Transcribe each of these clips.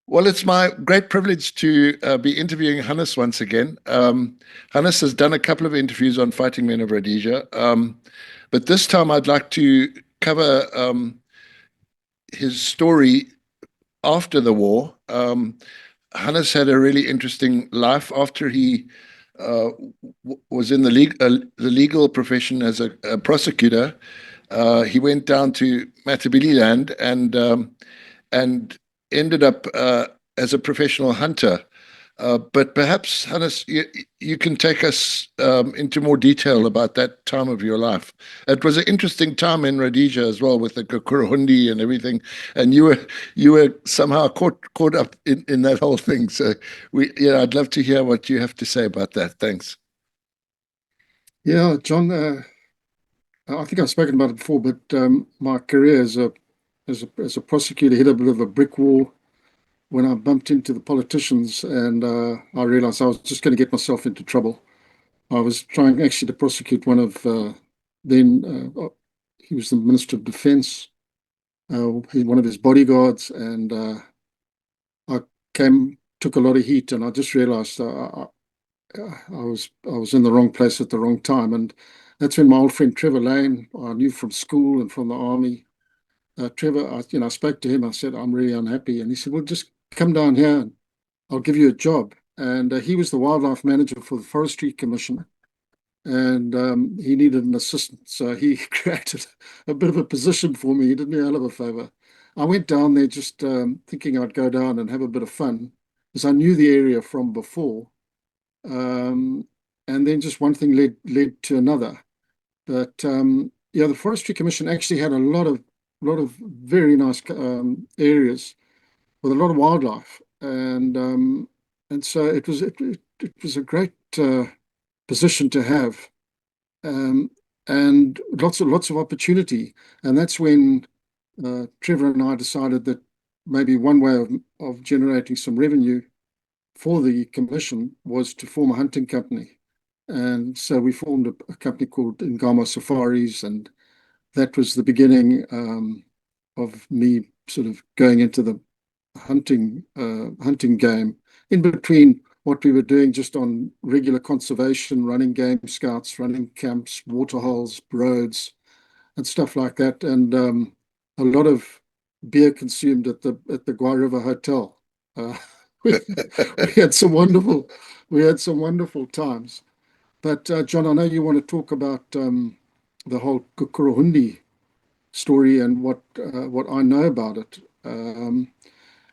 Well, it's my great privilege to be interviewing Hannes once again. Hannes has done a couple of interviews on Fighting Men of Rhodesia, but this time I'd like to cover his story after the war. Hannes had a really interesting life after he uh, was in the legal profession as a prosecutor. He went down to Matabeleland and ended up as a professional hunter. But perhaps, Hannes, you can take us into more detail about that time of your life. It was an interesting time in Rhodesia as well, with the Kukuruhundi and everything, and you were somehow caught up in that whole thing. So I'd love to hear what you have to say about that. Thanks. Yeah, John, I think I've spoken about it before, but my career as a prosecutor hit a bit of a brick wall when I bumped into the politicians, and I realized I was just going to get myself into trouble. I was trying actually to prosecute one of then he was the Minister of Defence, one of his bodyguards, and I took a lot of heat, and I just realized I was in the wrong place at the wrong time, and that's when my old friend Trevor Lane, I knew from school and from the army. Trevor, I spoke to him. I said, I'm really unhappy. And he said, well, just come down here and I'll give you a job. And he was the wildlife manager for the Forestry Commission. And he needed an assistant. So he created a bit of a position for me. He did me a hell of a favor. I went down there just thinking I'd go down and have a bit of fun because I knew the area from before. Um, and then just one thing led to another. But yeah, the Forestry Commission actually had a lot of very nice areas with a lot of wildlife, and so it was a great position to have, um, and lots of opportunity. And that's when Trevor and I decided that maybe one way of generating some revenue for the commission was to form a hunting company. And so we formed a company called Ngama Safaris, and that was the beginning of me sort of going into the hunting game. In between what we were doing just on regular conservation, running game scouts, running camps, waterholes, roads, and stuff like that, and a lot of beer consumed at the Gua River Hotel. Uh, we, we had some wonderful times. But John, I know you want to talk about the whole Kukuruhundi story and what I know about it.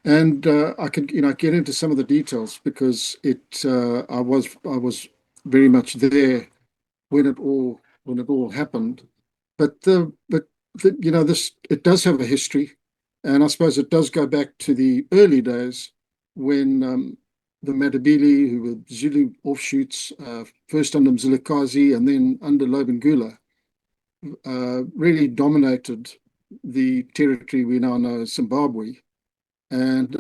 And I could get into some of the details because I was very much there when it all happened. But this it does have a history, and I suppose it does go back to the early days when the Matabele, who were Zulu offshoots, first under Mzilikazi and then under Lobengula, really dominated the territory we now know as Zimbabwe. And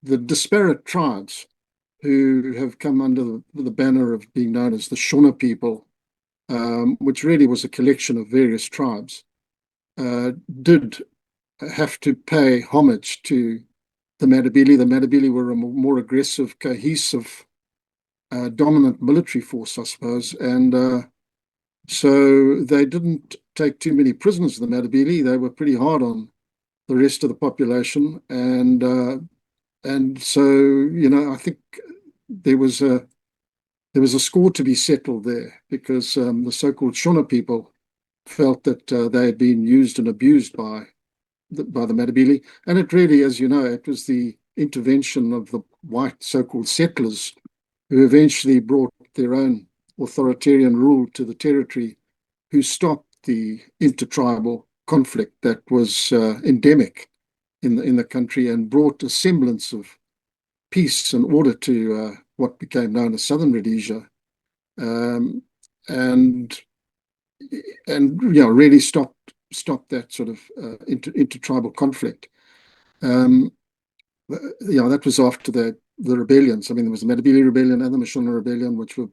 the disparate tribes who have come under the banner of being known as the Shona people, which really was a collection of various tribes, did have to pay homage to the Matabele. The Matabele were a more aggressive, cohesive, dominant military force, I suppose, and so they didn't take too many prisoners, the Matabele. They were pretty hard on the rest of the population, and so I think there was a score to be settled there because the so-called Shona people felt that they had been used and abused by the Matabele, and it really, as you know, it was the intervention of the white so-called settlers who eventually brought their own authoritarian rule to the territory, who stopped the intertribal conflict that was endemic in the country and brought a semblance of peace and order to what became known as Southern Rhodesia, um, and really stopped that sort of intertribal conflict. Um, that was after the rebellions. I mean, there was the Matabele Rebellion and the Mashona Rebellion, which were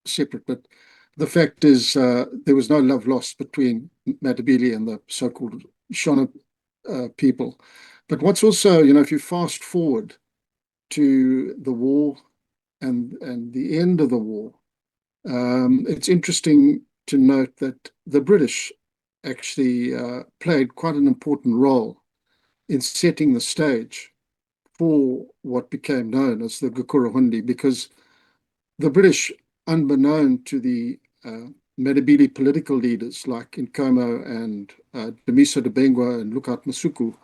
separate. But the fact is, there was no love lost between Matabele and the so-called Shona people. But what's also, if you fast forward to the war and the end of the war, it's interesting to note that the British actually played quite an important role in setting the stage for what became known as the Gukurahundi, because the British, unbeknown to the Matabele political leaders like Nkomo and Damiso Debengwa and Lukat Masuku,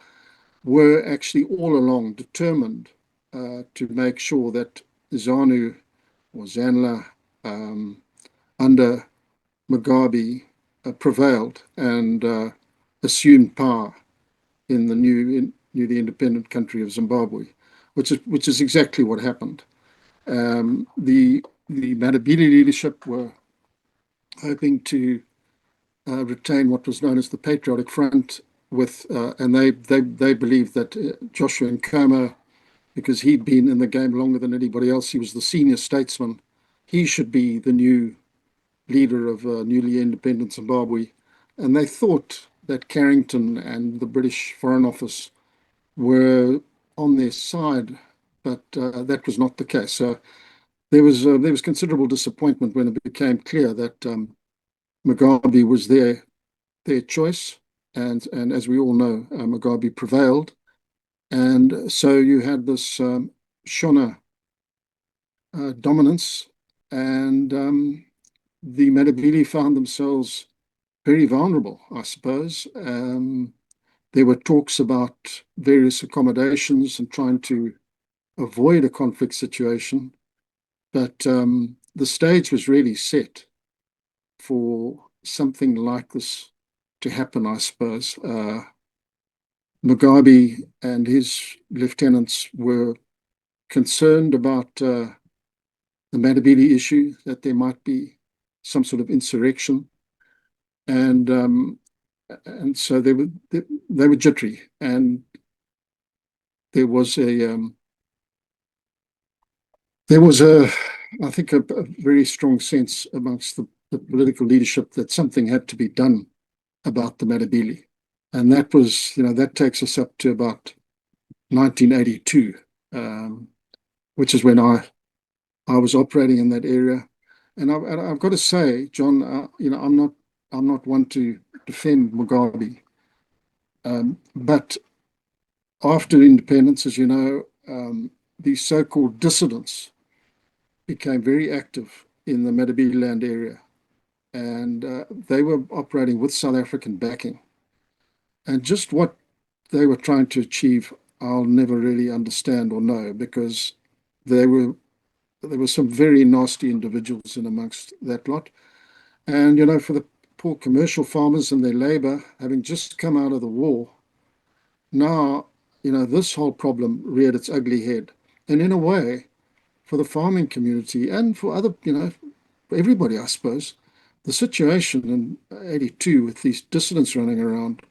were actually all along determined to make sure that ZANU or ZANLA under Mugabe prevailed and assumed power in the newly independent country of Zimbabwe, which is exactly what happened. The Matabele leadership were hoping to retain what was known as the Patriotic Front, and they believed that Joshua Nkomo, because he'd been in the game longer than anybody else, he was the senior statesman. He should be the new leader of newly independent Zimbabwe. And they thought that Carrington and the British Foreign Office were on their side, but that was not the case. So there was considerable disappointment when it became clear that Mugabe was their choice, and as we all know, Mugabe prevailed, and so you had this Shona dominance, and the Matabele found themselves very vulnerable, I suppose. There were talks about various accommodations and trying to avoid a conflict situation, but the stage was really set for something like this to happen, I suppose. Mugabe and his lieutenants were concerned about the Matabele issue, that there might be some sort of insurrection, and so they were jittery, and there was a I think a very strong sense amongst the political leadership that something had to be done about the Matabele. And that was, that takes us up to about 1982, which is when I was operating in that area. And I've got to say, John, I'm not one to defend Mugabe, but after independence, as you know, these so-called dissidents became very active in the Matabeleland area, and they were operating with South African backing. And just what they were trying to achieve, I'll never really understand or know, because there were some very nasty individuals in amongst that lot. And for the poor commercial farmers and their labor, having just come out of the war, now this whole problem reared its ugly head. And in a way, for the farming community and for other, for everybody, I suppose, the situation in '82 with these dissidents running around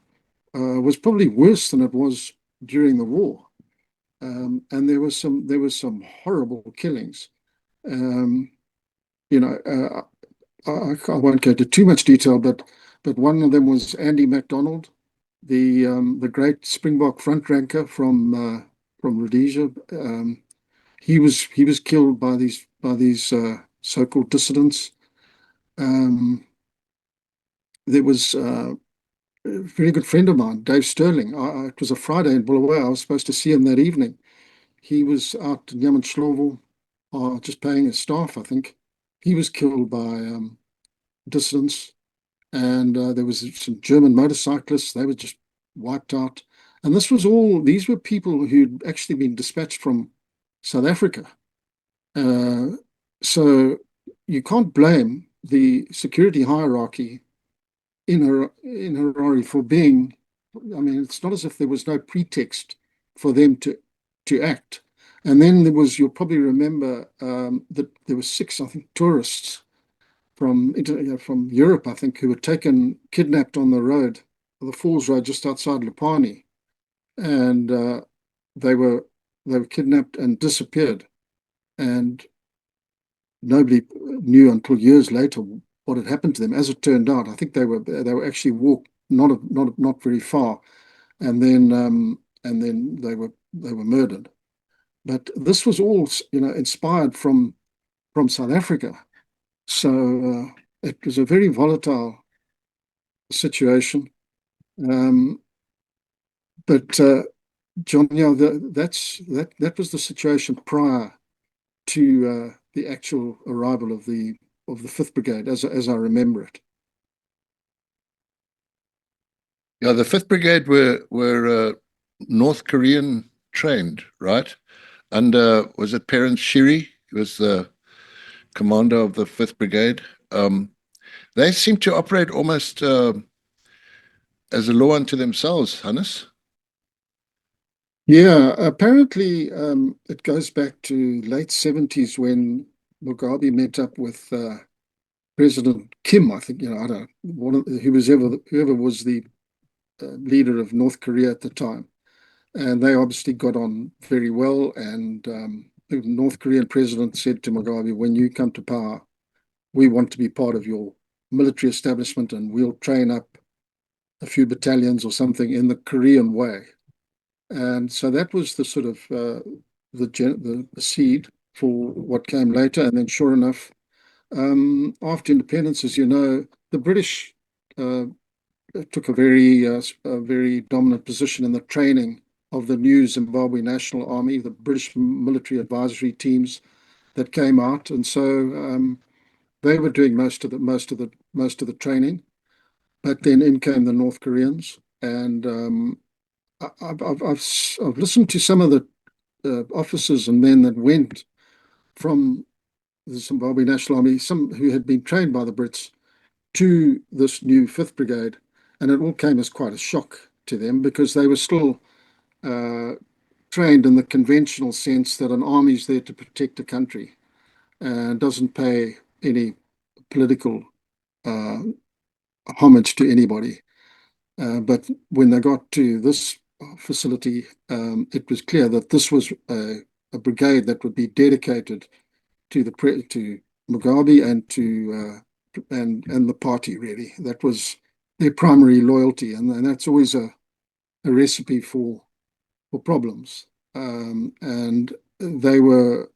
was probably worse than it was during the war, and there was some horrible killings. Um, I won't go into too much detail, but one of them was Andy MacDonald, the great Springbok front ranker from Rhodesia. He was killed by these so-called dissidents. Um, there was a very good friend of mine, Dave Sterling. It was a Friday in Bulawayo. I was supposed to see him that evening. He was out in Yamanchlovo, just paying his staff, I think. He was killed by dissidents, and there was some German motorcyclists. They were just wiped out. And these were people who'd actually been dispatched from South Africa. Uh, so you can't blame the security hierarchy in Harare for being. I mean, it's not as if there was no pretext for them to act. And then you'll probably remember that there were six, I think, tourists from Europe, I think, who were kidnapped on the Falls Road just outside Lupani, and they were kidnapped and disappeared, and nobody knew until years later what had happened to them. As it turned out, I think they were actually walked not very far, and then they were murdered. But this was all, inspired from South Africa. So it was a very volatile situation. Um, but John, that was the situation prior to the actual arrival of the Fifth Brigade, as I remember it. Yeah, the Fifth Brigade were North Korean trained, right? Under was it Perrin Shiri? He was the commander of the Fifth Brigade. They seem to operate almost as a law unto themselves, Hannes. Yeah, apparently it goes back to late 70s when Mugabe met up with President Kim. I think, I don't know, whoever was the leader of North Korea at the time. And they obviously got on very well. And the North Korean president said to Mugabe, when you come to power, we want to be part of your military establishment and we'll train up a few battalions or something in the Korean way. And so that was the sort of the seed for what came later. And then, sure enough, after independence, as you know, the British took a very dominant position in the training of the new Zimbabwe National Army, the British military advisory teams that came out, and so they were doing most of the training. But then in came the North Koreans, and I've listened to some of the officers and men that went from the Zimbabwe National Army, some who had been trained by the Brits to this new Fifth Brigade, and it all came as quite a shock to them because they were still uh, trained in the conventional sense that an army is there to protect the country and doesn't pay any political uh, homage to anybody. But when they got to this facility, it was clear that this was a brigade that would be dedicated to Mugabe and to and the party. Really, that was their primary loyalty, and that's always a recipe for problems. And they were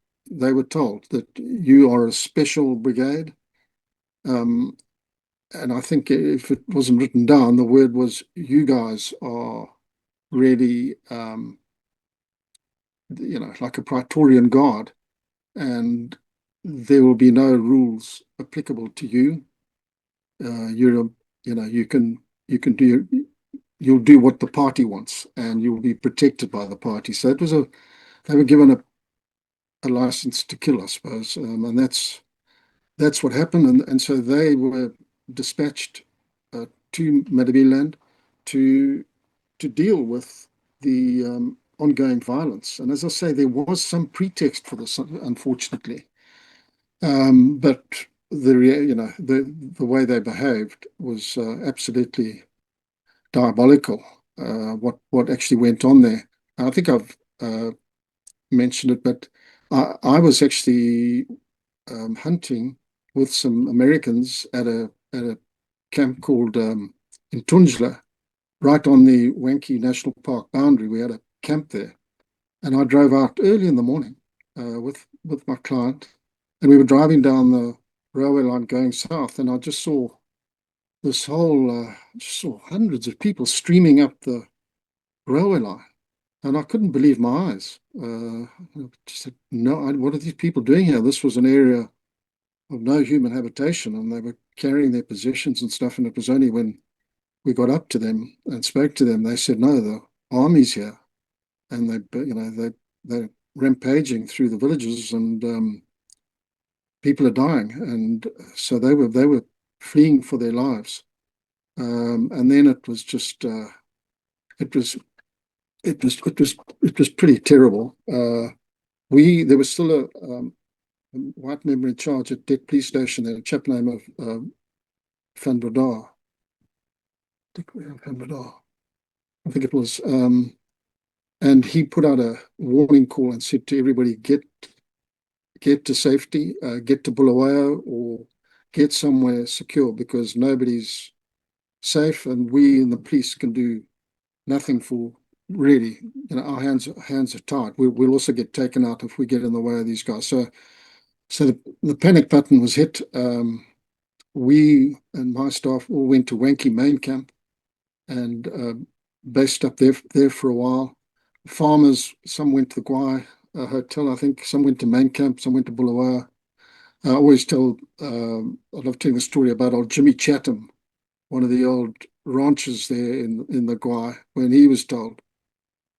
told that you are a special brigade. Um, and I think if it wasn't written down, the word was you guys are really, like a Praetorian Guard, and there will be no rules applicable to you. You're, you'll do what the party wants, and you'll be protected by the party. So they were given a license to kill, I suppose, and that's what happened. And so they were dispatched to Matabeleland to to deal with the ongoing violence. And as I say, there was some pretext for this, unfortunately. But the way they behaved was absolutely diabolical. What actually went on there? I think I've mentioned it, but I was actually hunting with some Americans at a camp called in Tunjla, right on the Wankie National Park boundary. We had a camp there, and I drove out early in the morning with my client, and we were driving down the railway line going south, and I just saw this whole just saw hundreds of people streaming up the railway line, and I couldn't believe my eyes. I just said, "No, what are these people doing here?" This was an area of no human habitation, and they were carrying their possessions and stuff. And it was only when we got up to them and spoke to them, they said, "No, the army's here," and they're rampaging through the villages, and people are dying, and so they were fleeing for their lives. And then it was just it was it was pretty terrible. We There was still a white member in charge at Det Police Station there, a chap named of Van Breda. Van Breda, I think it was. And he put out a warning call and said to everybody, get to safety, get to Bulawayo, or get somewhere secure because nobody's safe, and we in the police can do nothing for really, our hands are tied. We'll also get taken out if we get in the way of these guys. So the panic button was hit. We and my staff all went to Wankie Main Camp and based up there for a while. Farmers, some went to the Guai Hotel, I think. Some went to Main Camp, some went to Bulawayo. I always I love telling the story about old Jimmy Chatham, one of the old ranchers there in the Guai. When he was told,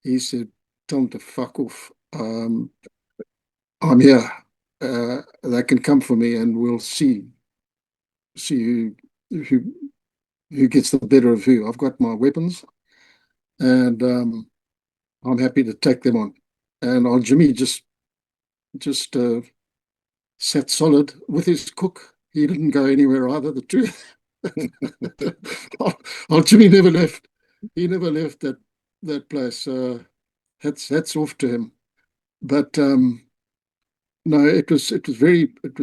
he said, "Tell them to fuck off. I'm here. They can come for me, and we'll see who who gets the better of who. I've got my weapons, and I'm happy to take them on." And old Jimmy just sat solid with his cook. He didn't go anywhere either. The two, old Jimmy never left. He never left that place. Hats off to him. But no, it was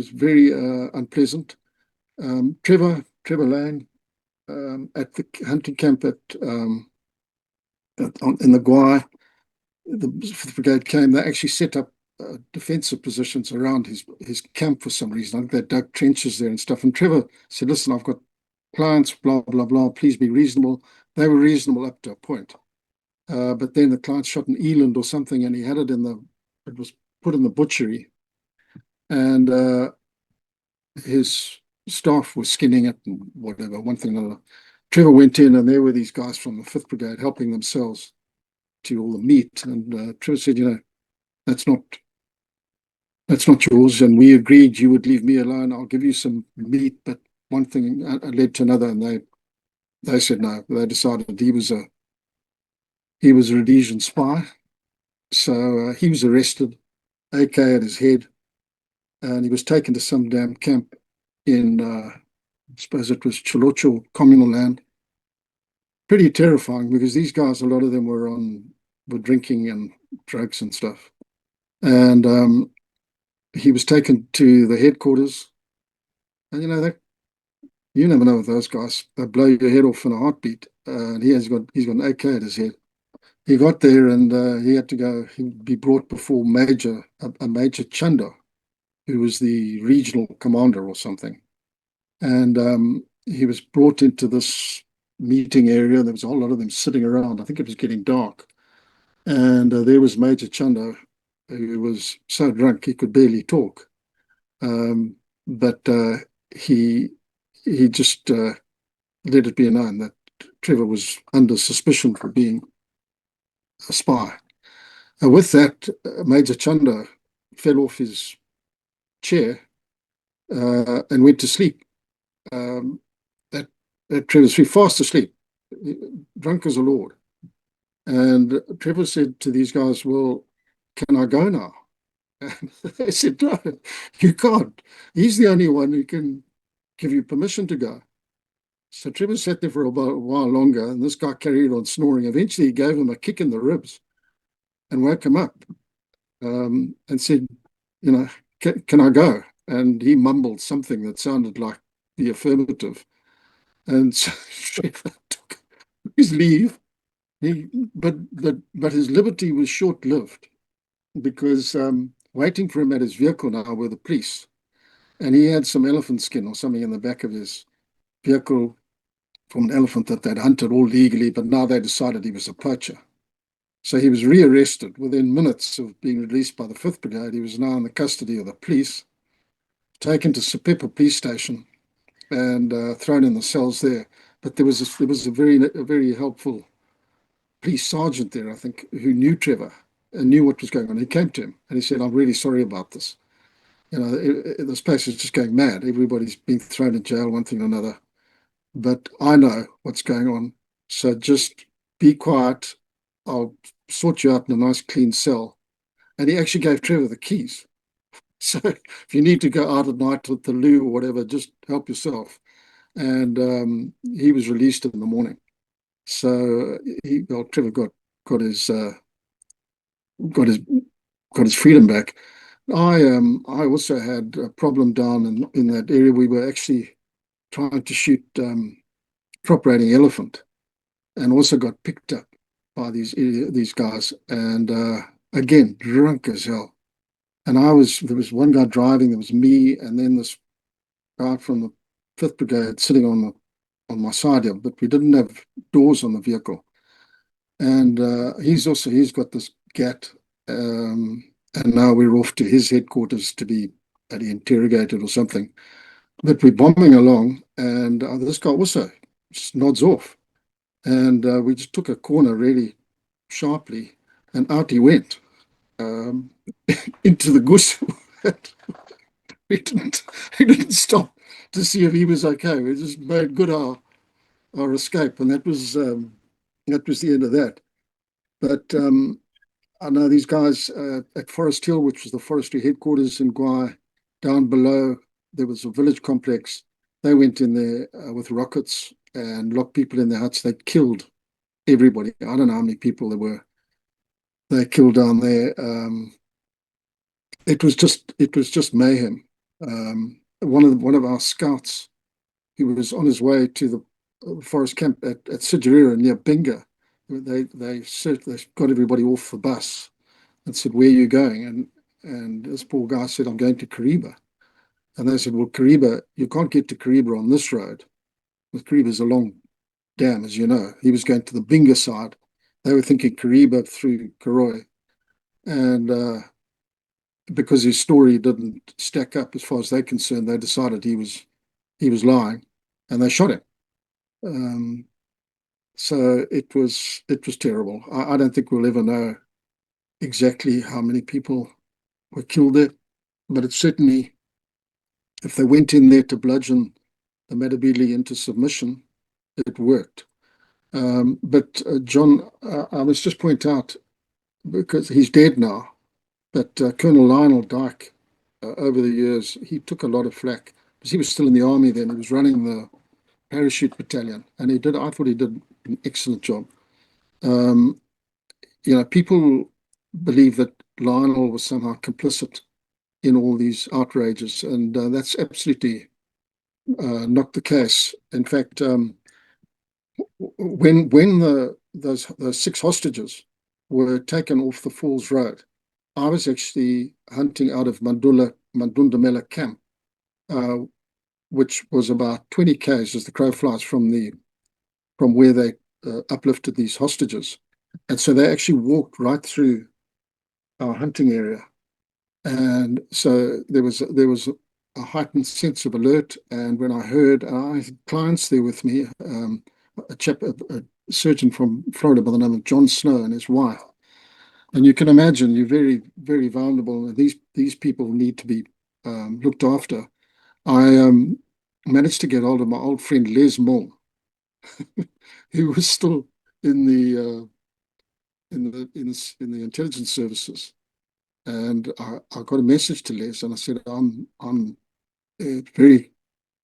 very unpleasant. Trevor Lane at the hunting camp in the Guai, the brigade came. They actually set up defensive positions around his camp for some reason. I think they dug trenches there and stuff. And Trevor said, "Listen, I've got clients, blah blah blah. Please be reasonable." They were reasonable up to a point, but then the client shot an eland or something, and he had it it was put in the butchery, and his staff was skinning it and whatever, one thing or another. Trevor went in, and there were these guys from the 5th Brigade helping themselves to all the meat. And Trevor said, that's not yours. And we agreed you would leave me alone. I'll give you some meat. But one thing led to another, and they said no. They decided he was a Rhodesian spy. So he was arrested, AK at his head, and he was taken to some damn camp in, I suppose it was Chilocho communal land. Pretty terrifying, because these guys, a lot of them were drinking and drugs and stuff. And he was taken to the headquarters, and you never know with those guys. They blow your head off in a heartbeat. And he's got an AK at his head. He got there, and he had to go. He'd be brought before a Major Chanda, who was the regional commander or something. And he was brought into this meeting area. There was a whole lot of them sitting around. I think it was getting dark. And there was Major Chanda, who was so drunk he could barely talk. But he just let it be known that Trevor was under suspicion for being a spy. With that, Major Chanda fell off his chair and went to sleep. That Trevor's fast asleep, drunk as a lord. And Trevor said to these guys, "Well, can I go now?" And they said, "No, you can't. He's the only one who can give you permission to go." So Trevor sat there for a while longer, and this guy carried on snoring. Eventually, he gave him a kick in the ribs and woke him up, and said, can I go?" And he mumbled something that sounded like the affirmative. And so Trevor took his leave. But his liberty was short-lived, because waiting for him at his vehicle now were the police. And he had some elephant skin or something in the back of his vehicle from an elephant that they'd hunted all legally, but now they decided he was a poacher. So he was rearrested within minutes of being released by the 5th Brigade. He was now in the custody of the police, taken to Sepepa police station, and thrown in the cells there. But there was a very helpful police sergeant there, I think, who knew Trevor and knew what was going on. He came to him and he said, "I'm really sorry about this. This place is just going mad. Everybody's being thrown in jail, one thing or another. But I know what's going on. So just be quiet. I'll sort you out in a nice clean cell." And he actually gave Trevor the keys. So if you need to go out at night with the loo or whatever, just help yourself. And he was released in the morning. So Trevor got his freedom back. I also had a problem down in that area. We were actually trying to shoot crop raiding elephant, and also got picked up. by these guys, and again, drunk as hell. And there was one guy driving, there was me, and then this guy from the Fifth Brigade sitting on my side here, but we didn't have doors on the vehicle. And he's got this gat, and now we're off to his headquarters to be interrogated or something. But we're bombing along, and this guy also just nods off, and we just took a corner really sharply, and out he went um, into the goose. we didn't we didn't stop to see if he was okay. We just made good our escape, and that was the end of that. But I know these guys at Forest Hill, which was the forestry headquarters in Guai, down below, there was a village complex. They went in there with rockets and locked people in their huts. They killed everybody. I don't know how many people there were. They killed down there. It was just mayhem. One of our scouts, he was on his way to the forest camp at Sidgerira near Binga. They got everybody off the bus and said, "Where are you going?" And this poor guy said, "I'm going to Kariba." And they said, "Well, Kariba, you can't get to Kariba on this road. Because Kariba's a long dam, as you know." He was going to the Binga side. They were thinking Kariba through Karoi. And because his story didn't stack up as far as they're concerned, they decided he was lying, and they shot him. Um, so it was terrible. I don't think we'll ever know exactly how many people were killed there, but it's certainly, if they went in there to bludgeon the Matabele into submission, it worked. But John, I must just point out, because he's dead now, but Colonel Lionel Dyke, over the years, he took a lot of flack because he was still in the army then. He was running the parachute battalion, and I thought he did an excellent job. Um, people believe that Lionel was somehow complicit in all these outrages, and that's absolutely not the case. In fact, when those six hostages were taken off the Falls Road, I was actually hunting out of Mandundamela camp, uh, which was about 20 k's as the crow flies from where they uplifted these hostages, and so they actually walked right through our hunting area, and so there was a heightened sense of alert. And when I heard, I had clients there with me, a surgeon from Florida by the name of John Snow and his wife. And you can imagine you're very, very vulnerable. And these people need to be looked after. I managed to get hold of my old friend Les Moore, who was still in the in the intelligence services. And I got a message to Les, and I said, I'm very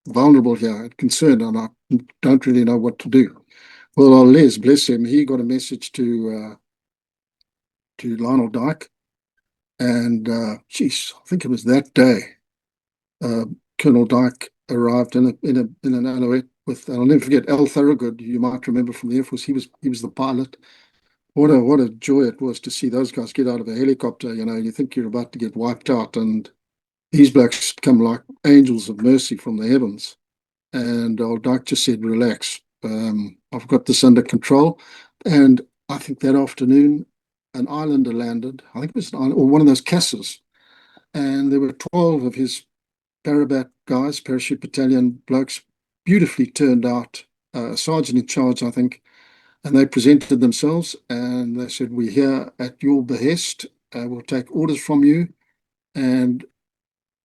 vulnerable here and concerned, and I don't really know what to do. Well, Les, bless him, he got a message to Lionel Dyke, and geez, I think it was that day. Uh, Colonel Dyke arrived in an Alouette with, I'll never forget, Al Thorogood. You might remember from the Air Force. He was the pilot. What a joy it was to see those guys get out of a helicopter. You think you're about to get wiped out, and these blokes come like angels of mercy from the heavens. And old Dyke just said, "Relax. I've got this under control." And I think that afternoon, an islander landed. I think it was an island, or one of those castles, and there were 12 of his Parabat guys, parachute battalion blokes, beautifully turned out, a sergeant in charge, I think, and they presented themselves and they said, "We're here at your behest. We'll take orders from you, and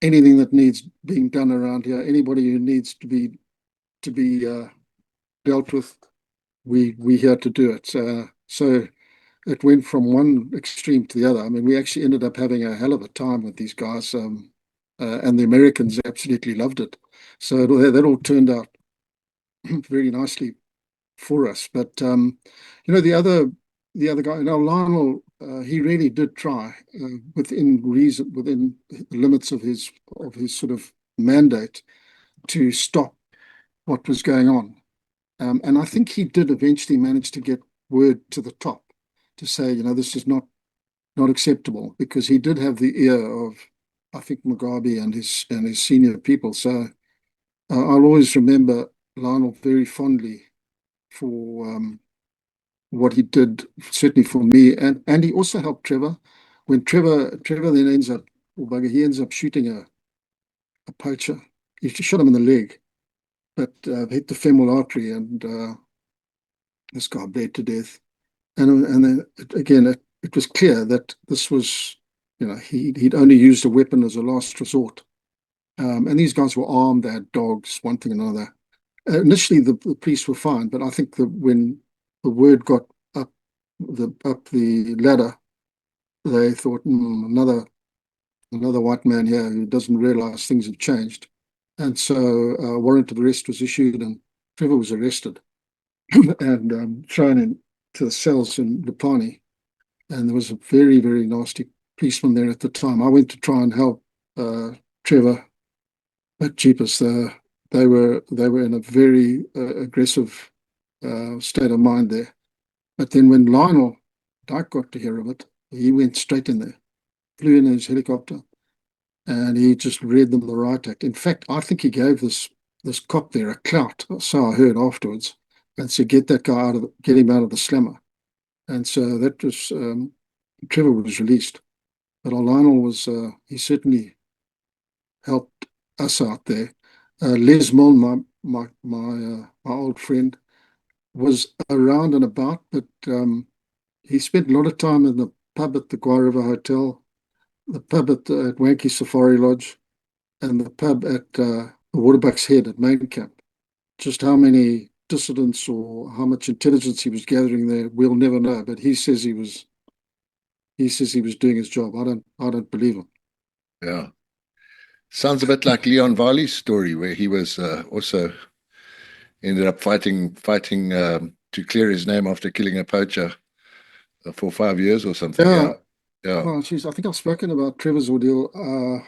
anything that needs being done around here, anybody who needs to be dealt with, we here to do it." So it went from one extreme to the other. I mean, we actually ended up having a hell of a time with these guys, and the Americans absolutely loved it. So that all turned out very nicely for us. But the other guy, Lionel, he really did try, within reason, within the limits of his sort of mandate, to stop what was going on. And I think he did eventually manage to get word to the top. to say, this is not acceptable, because he did have the ear of, I think, Mugabe and his senior people. So I'll always remember Lionel very fondly for what he did, certainly for me, and he also helped Trevor. When Trevor then ends up, or bugger, he ends up shooting a poacher. He shot him in the leg, but hit the femoral artery, and this guy bled to death. And then again, it was clear that this was, he'd only used a weapon as a last resort. And these guys were armed, they had dogs, one thing and another. Initially, the police were fine, but I think that when the word got up the ladder, they thought, another white man here who doesn't realize things have changed. And so a warrant of arrest was issued, and Trevor was arrested and thrown into the cells in Lupani. And there was a very, very nasty policeman there at the time. I went to try and help Trevor, but jeepers, they were in a very aggressive state of mind there. But then when Lionel Dyke got to hear of it, he went straight in there, flew in his helicopter, and he just read them the riot act. In fact, I think he gave this cop there a clout, so I heard afterwards, and said, get him out of the slammer. And so that was Trevor was released. But Lionel was he certainly helped us out there. Les Milne, my old friend, was around and about, but he spent a lot of time in the pub at the Gua River Hotel, the pub at Wanky Safari Lodge, and the pub at the Waterbucks Head at Main Camp. Just how many dissidents or how much intelligence he was gathering there, we'll never know. But he says he was doing his job. I don't believe him. Yeah. Sounds a bit like Leon Varley's story, where he was also ended up fighting to clear his name after killing a poacher for 5 years or something. Yeah. Yeah. Oh, geez, I think I've spoken about Trevor's ordeal.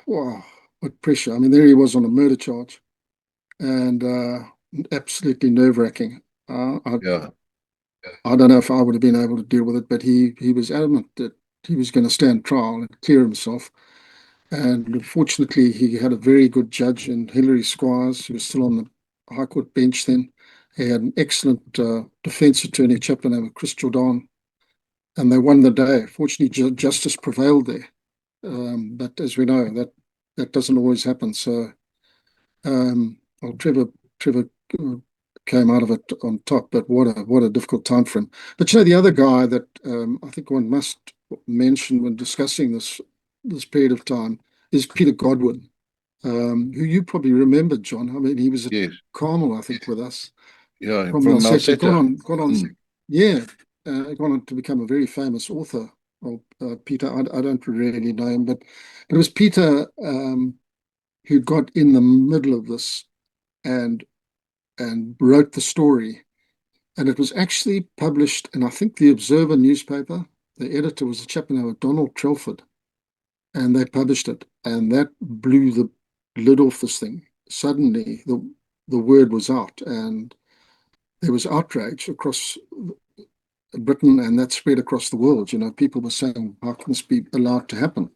Wow, what pressure. I mean, there he was on a murder charge, and absolutely nerve-wracking. Yeah. I don't know if I would have been able to deal with it, but he was adamant that he was going to stand trial and clear himself. And fortunately, he had a very good judge in Hilary Squires, who was still on the High Court bench then. He had an excellent defence attorney, chaplain named Chris Jordan, and they won the day. Fortunately, justice prevailed there. But as we know, that doesn't always happen. So, Trevor came out of it on top, but what a difficult time for him. But the other guy that I think one must mention when discussing this period of time is Peter Godwin, who you probably remember, John. I mean, he was at Yes. Carmel, I think, with us Yeah. from From Malseta. Malseta. Gone on, yeah, gone on to become a very famous author. Well, Peter, I don't really know him, but it was Peter who got in the middle of this and wrote the story. And it was actually published in, I think, the Observer newspaper. The editor was a chap named Donald Trelford, and they published it. And that blew the lid off this thing. Suddenly, the word was out, and there was outrage across Britain, and that spread across the world. People were saying, how can this be allowed to happen?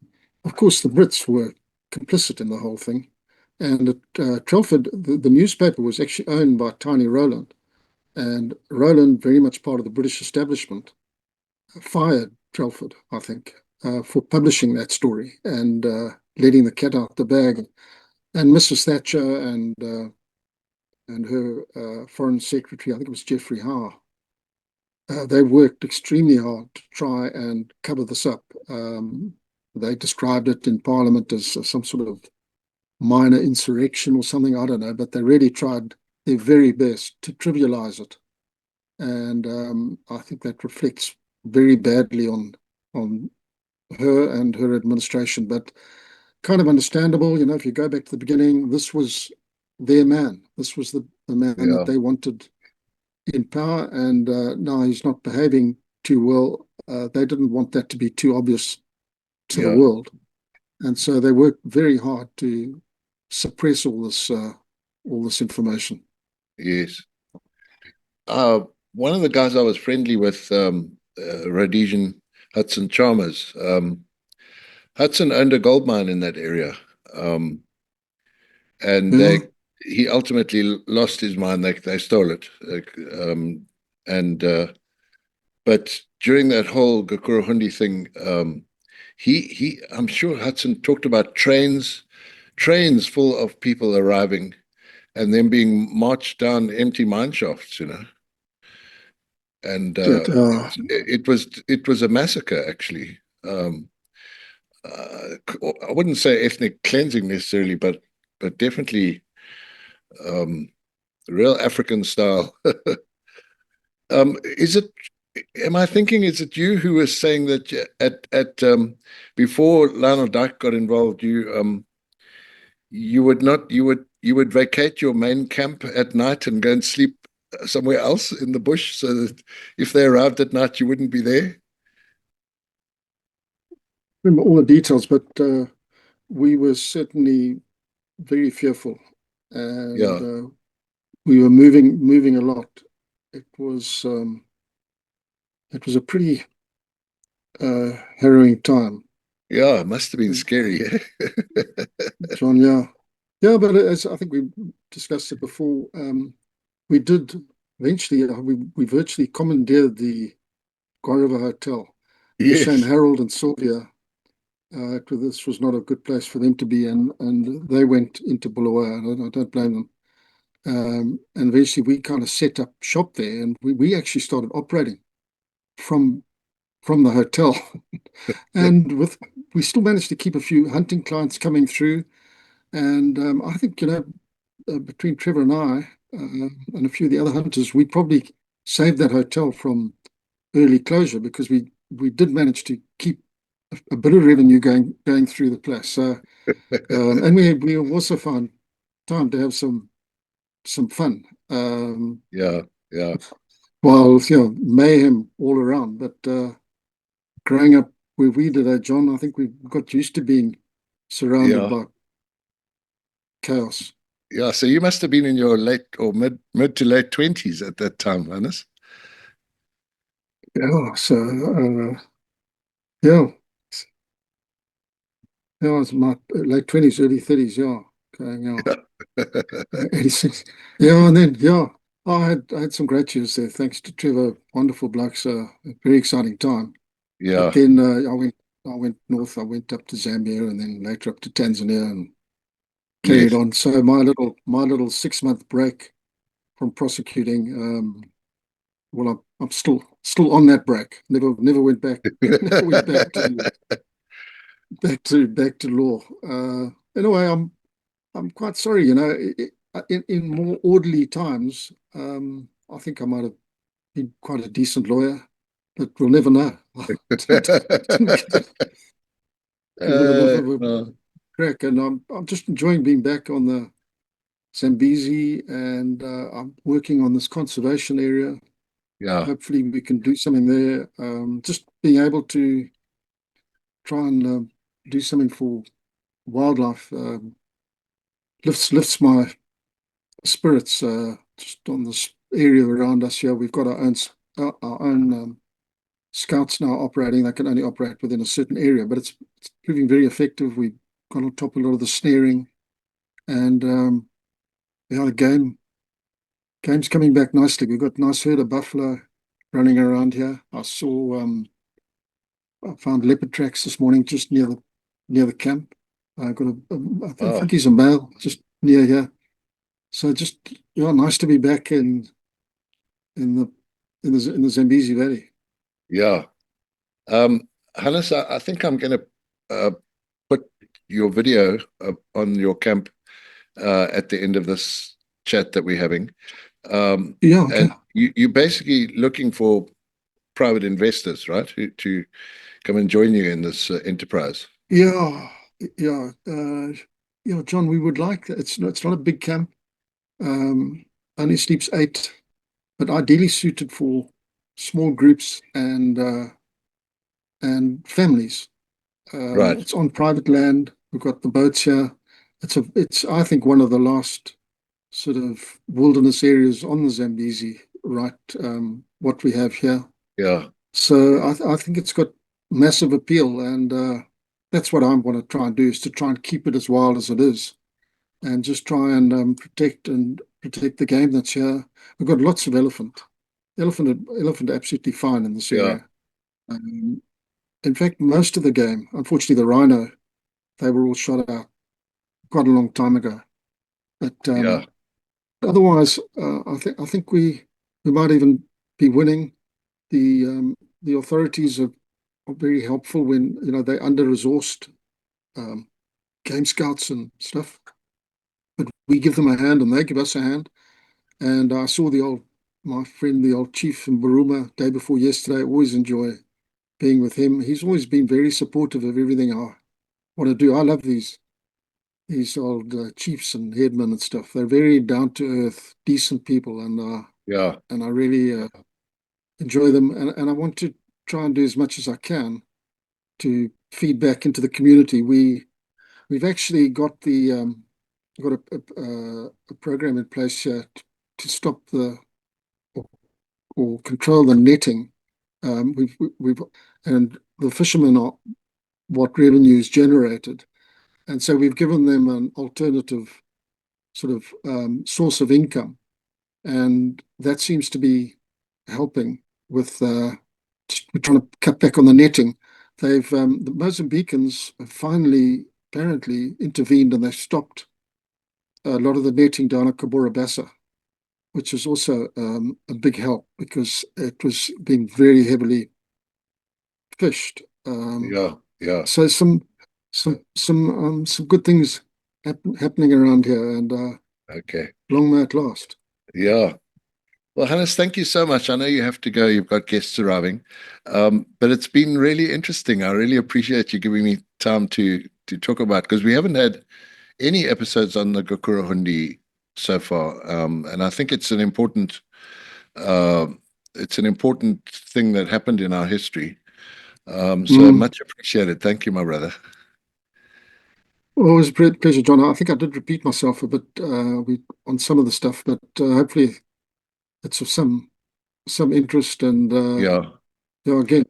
Of course, the Brits were complicit in the whole thing. And Trelford, the newspaper was actually owned by Tiny Rowland. And Rowland, very much part of the British establishment, fired Trelford, I think, for publishing that story and letting the cat out the bag. And Mrs. Thatcher and her foreign secretary, I think it was Geoffrey Howe, they worked extremely hard to try and cover this up. They described it in Parliament as some sort of minor insurrection or something, I don't know, but they really tried their very best to trivialize it. And I think that reflects very badly on her and her administration, but kind of understandable. If you go back to the beginning, this was their man. This was the man that Yeah. they wanted in power, and now he's not behaving too well. They didn't want that to be too obvious to the Yeah. world, and so they worked very hard to suppress all this information. Yes. One of the guys I was friendly with Rhodesian Hudson Chalmers. Hudson owned a gold mine in that area, and Yeah, he ultimately lost his mine. They stole it, and but during that whole Gukurahundi thing, I'm sure Hudson talked about trains full of people arriving and then being marched down empty mine shafts, and shit. it was a massacre actually. I wouldn't say ethnic cleansing necessarily, but definitely um, real African style. Is it? Am I thinking? Is it you who was saying that at before Lionel Dyke got involved, you would not you would vacate your main camp at night and go and sleep somewhere else in the bush, so that if they arrived at night, you wouldn't be there. Remember all the details, but we were certainly very fearful, and Yeah, we were moving a lot. It was it was a pretty harrowing time, yeah, it must have been scary. John. Yeah, yeah, but as I think we discussed it before, we did eventually. We virtually commandeered the Guariva Hotel. It was a shame Yes. Harold and Sylvia. This was not a good place for them to be in, and they went into Bulawayo, and I don't blame them. And eventually we kind of set up shop there, and we actually started operating from from the hotel. And with we still managed to keep a few hunting clients coming through. And I think, between Trevor and I, and a few of the other hunters, we probably saved that hotel from early closure because we did manage to keep a bit of revenue going through the place. So and we also found time to have some fun. Yeah, yeah, While mayhem all around. But growing up where we did, John, I think we got used to being surrounded yeah, by chaos. yeah. So you must have been in your late or mid to late twenties at that time, Hannes. Yeah, so yeah, yeah, it was my late 20s, early 30s. Yeah, okay, yeah, Yeah, 86. Yeah, and then yeah, I had some great years there, thanks to Trevor, wonderful bloke. So a very exciting time. But yeah, then I went north. I went up to Zambia, and then later up to Tanzania, and carried yes. on. So my little 6 month break from prosecuting. Well, I'm still on that break. Never went back. Never went back to law. In a way, I'm quite sorry. In more orderly times, I think I might have been quite a decent lawyer, but we'll never know. Didn't give it enough of a No, crack, and I'm just enjoying being back on the Zambezi, and I'm working on this conservation area. yeah, Hopefully, we can do something there. Just being able to try and do something for wildlife lifts my spirits. Just on this area around us here, we've got our own scouts now operating. They can only operate within a certain area, but it's proving very effective. We've got on top of a lot of the snaring, and yeah, the game's coming back nicely. We've got a nice herd of buffalo running around here. I found leopard tracks this morning just near the camp. I got I oh, think he's a male just near here. So just yeah, nice to be back in the in the Zambezi Valley. yeah. Um, Hannes, I think I'm going to put your video on your camp at the end of this chat that we're having. Yeah, okay. And you're basically looking for private investors, right, to come and join you in this enterprise. Yeah, yeah, John. We would like that. It's not a big camp. Um, Only sleeps eight, but ideally suited for small groups and families. Right. It's on private land. We've got the boats here. It's I think one of the last sort of wilderness areas on the Zambezi, right? What we have here. Yeah. So I think it's got massive appeal, and that's what I want to try and do, is to try and keep it as wild as it is, and just try and protect the game that's here. We've got lots of elephant. Elephant are absolutely fine in this Yeah, area. Um, in fact, most of the game, unfortunately, the rhino, they were all shot out quite a long time ago. But yeah, otherwise, I think we might even be winning. The authorities are very helpful when they're under-resourced, um, game scouts and stuff. But we give them a hand and they give us a hand. And I saw my friend, the old chief in Buruma, day before yesterday. I always enjoy being with him. He's always been very supportive of everything I want to do. I love these old chiefs and headmen and stuff. They're very down to earth, decent people, yeah, and I really enjoy them. And I want to try and do as much as I can to feed back into the community. We've actually got a program in place here to stop or, or control the netting. We've and the fishermen are what revenue is generated, and so we've given them an alternative sort of source of income, and that seems to be helping with. We're trying to cut back on the netting. The Mozambicans have finally apparently intervened, and they've stopped a lot of the netting down at Cabora Bassa, which is also a big help because it was being very heavily fished. yeah, yeah. So some good things happening around here, and Okay. long may it last. Yeah. Well, Hannes, thank you so much. I know you have to go. You've got guests arriving. But it's been really interesting. I really appreciate you giving me time to talk about, because we haven't had any episodes on the Gokurahundi so far. And I think uh, it's an important thing that happened in our history. So Mm. much appreciated. Thank you, my brother. Always a pleasure, John. I think I did repeat myself a bit on some of the stuff, but hopefully it's of some interest. And Yeah, again,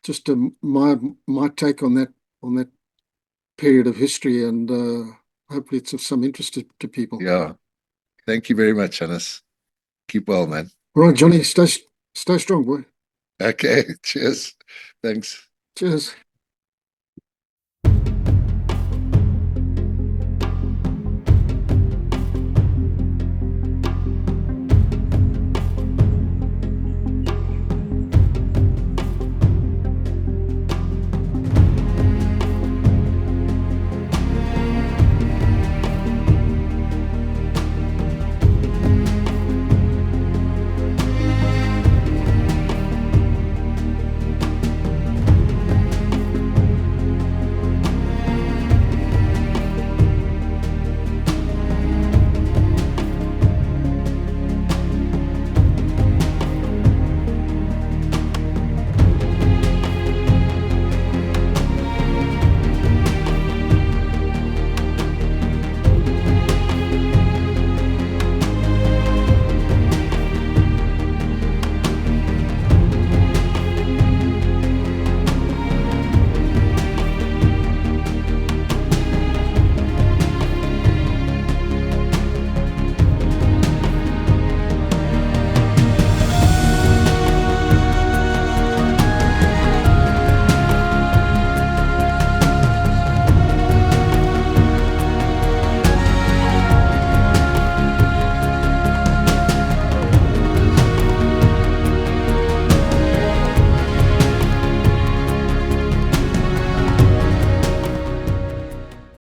just my take on that period of history, and hopefully it's of some interest to people. yeah. Thank you very much, Hannes. Keep well, man. All right, Johnny, stay strong, boy. Okay, cheers. Thanks. Cheers.